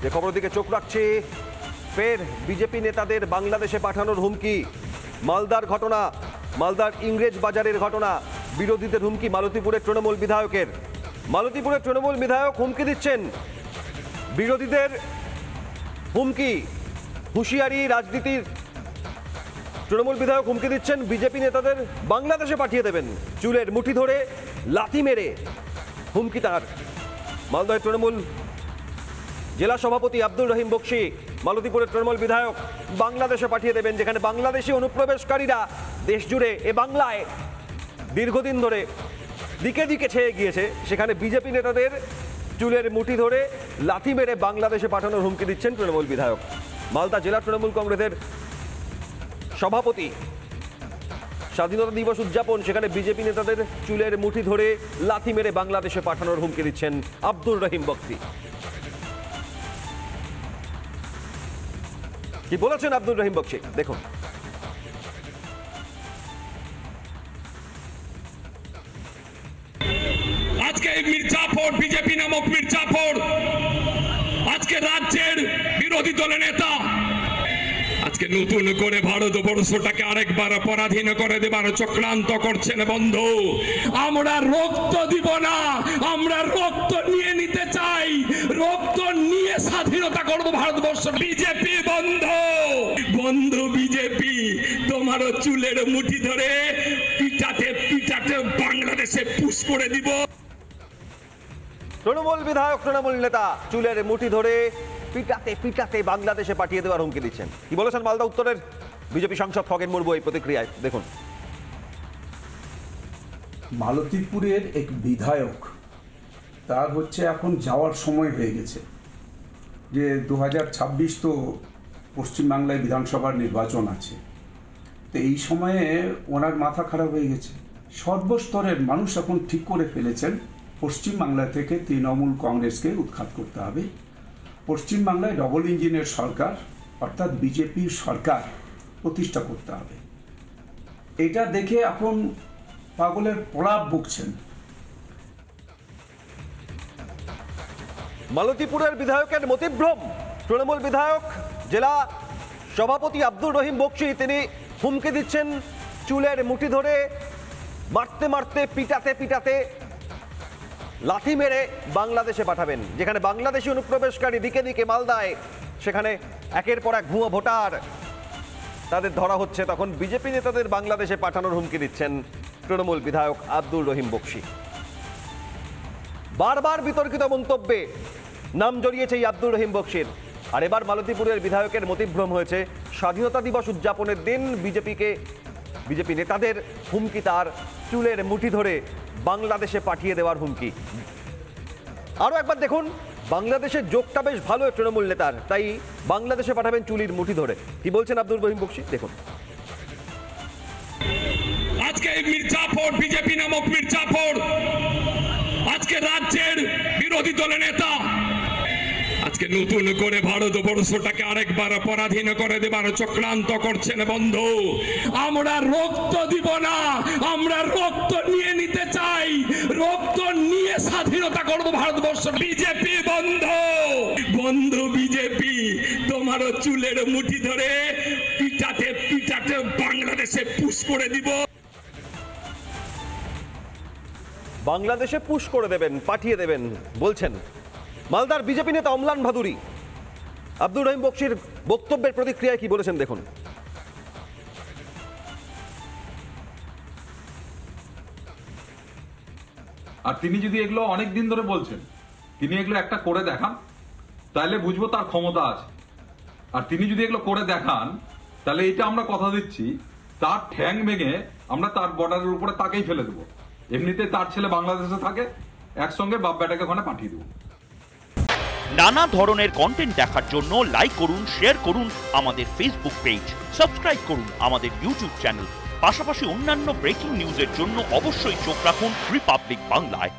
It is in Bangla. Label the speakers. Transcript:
Speaker 1: যে খবরের দিকে চোখ রাখছে, ফের বিজেপি নেতাদের বাংলাদেশে পাঠানোর হুমকি। মালদার ঘটনা, মালদার ইংরেজ বাজারের ঘটনা, বিরোধীদের হুমকি মালতীপুরের তৃণমূল বিধায়কের। মালতীপুরের তৃণমূল বিধায়ক হুমকি দিচ্ছেন, বিরোধীদের হুমকি, হুঁশিয়ারি রাজনীতির। তৃণমূল বিধায়ক হুমকি দিচ্ছেন বিজেপি নেতাদের বাংলাদেশে পাঠিয়ে দেবেন, চুলের মুঠি ধরে লাথি মেরে হুমকি তার। মালদহের তৃণমূল জেলা সভাপতি আব্দুর রহিম বক্সি মালতীপুরের তৃণমূল বিধায়ক বাংলাদেশে পাঠিয়ে দেবেন, যেখানে বাংলাদেশি অনুপ্রবেশকারীরা দেশ জুড়ে এ বাংলায় দীর্ঘদিন ধরে দিকে দিকে ছেয়ে গিয়েছে, সেখানে বিজেপি নেতাদের চুলের মুঠি ধরে লাথি মেরে বাংলাদেশে পাঠানোর হুমকি দিচ্ছেন তৃণমূল বিধায়ক। মালদা জেলা তৃণমূল কংগ্রেসের সভাপতি, স্বাধীনতা দিবস উদযাপন, সেখানে বিজেপি নেতাদের চুলের মুঠি ধরে লাথি মেরে বাংলাদেশে পাঠানোর হুমকি দিচ্ছেন আব্দুর রহিম বক্সি। কি বলেছেন আব্দুর রহিম বক্সি দেখুন।
Speaker 2: আজকে মির্জাফর, বিজেপি নামক মির্জাফর আজকে রাজ্যের বিরোধী দলের নেতা, আজকে নতুন করে ভারতবর্ষটাকে আরেকবার পরাধীন করে দেবার চক্রান্ত করছেন। বন্ধু, আমরা রক্ত দিব না, আমরা রক্ত নিয়ে নিতে চাই, রক্ত নিয়ে স্বাধীনতা করব ভারতবর্ষ। বিজেপি বন্ধু, বন্ধু বিজেপি, তোমার চুলের মুঠি ধরে পিটাতে পিটাতে বাংলাদেশে পুশ করে দিব।
Speaker 1: তৃণমূল বিধায়ক, তৃণমূল নেতা চুলের মুঠি ধরে পিটাতে পিটাতে বাংলাদেশে পাঠিয়ে দেওয়ার হুমকি দিচ্ছেন। কি বলেছেন মালদা উত্তরের বিজেপি সাংসদ খগেন মুর্মু এই প্রতিক্রিয়ায় দেখুন।
Speaker 3: মালতীপুরের এক বিধায়ক, তার হচ্ছে এখন যাওয়ার সময় হয়ে গেছে, যে 2026 তো পশ্চিমবাংলায় বিধানসভার নির্বাচন আছে, তো এই সময়ে ওনার মাথা খারাপ হয়ে গেছে। সর্বস্তরের মানুষ এখন ঠিক করে ফেলেছেন পশ্চিমবাংলা থেকে তৃণমূল কংগ্রেসকে উৎখাত করতে হবে, পশ্চিমবাংলায় ডবল ইঞ্জিনের সরকার অর্থাৎ বিজেপির সরকার প্রতিষ্ঠা করতে হবে। এটা দেখে এখন পাগলের প্রলাপ বকছেন।
Speaker 1: মালতীপুরের বিধায়কের মতিভ্রম। তৃণমূল বিধায়ক জেলা সভাপতি আব্দুর রহিম বক্সি তিনি হুমকি দিচ্ছেন চুলের মুঠি ধরে মারতে মারতে পিটাতে পিটাতে লাথি মেরে বাংলাদেশে পাঠাবেন, যেখানে বাংলাদেশি অনুপ্রবেশকারী দিকে দিকে মালদায়, সেখানে একের পর এক ভুয়ো ভোটার তাদের ধরা হচ্ছে, তখন বিজেপি নেতাদের বাংলাদেশে পাঠানোর হুমকি দিচ্ছেন তৃণমূল বিধায়ক আব্দুর রহিম বক্সি। বারবার বিতর্কিত মন্তব্যে নাম জড়িয়েছে এই আব্দুর রহিম বক্সির। আর এবার মালতীপুরের বিধায়কের মতিভ্রম হয়েছে, স্বাধীনতা দিবস উদযাপনের দিন বিজেপি নেতাদের হুমকি তার, চুলের মুঠি ধরে বাংলাদেশে পাঠিয়ে দেওয়ার হুমকি। আরও একবার দেখুন, বাংলাদেশের যোগটা বেশ ভালো তৃণমূল নেতার, তাই বাংলাদেশে পাঠাবেন চুলির মুঠি ধরে। কি বলছেন আব্দুর রহিম বক্সি দেখুন।
Speaker 2: আজকে মির্জাফর, বিজেপি নামক মির্জাফর আজকে রাজ্যের বিরোধী দলের নেতা, আজকে নতুন করে ভারতবর্ষটাকে আরেকবার পরাধীন করে দেবার চক্রান্ত করছেন। বন্ধু, আমরা রক্ত দিব না, আমরা রক্ত নিয়ে নিতে চাই, রক্ত নিয়ে স্বাধীনতা করব ভারতবর্ষ। বিজেপি বন্ধু, বন্ধু বিজেপি, তোমার চুলের মুঠি ধরে পিটাতে পিটাতে বাংলাদেশে পুশ করে দিব।
Speaker 1: বাংলাদেশে পুশ করে দেবেন, পাঠিয়ে দেবেন বলছেন মালদার বিজেপি নেতা অম্লান ভাদুরী। আব্দুর রহিম বক্সির বক্তব্যের প্রতিক্রিয়ায় কি বলেছেন দেখুন।
Speaker 4: আর তিনি যদি এগুলো অনেক দিন ধরে বলছেন, তিনি এগুলো একটা করে দেখান, তাহলে বুঝবো তার ক্ষমতা আছে। আর তিনি যদি এগুলো করে দেখান, তাহলে এটা আমরা কথা দিচ্ছি, তার ঠ্যাং ভেঙে আমরা তার বর্ডারের উপরে তাকেই ফেলে দেবো। এমনিতে তার ছেলে বাংলাদেশে থাকে, একসঙ্গে বাপ বেটাকে ওখানে পাঠিয়ে দেবো।
Speaker 5: নানা ধরনের কন্টেন্ট দেখার জন্য লাইক করুন, শেয়ার করুন আমাদের ফেসবুক পেজ, সাবস্ক্রাইব করুন আমাদের ইউটিউব চ্যানেল। পাশাপাশি অন্যান্য ব্রেকিং নিউজের জন্য অবশ্যই চোখ রাখুন রিপাবলিক বাংলায়।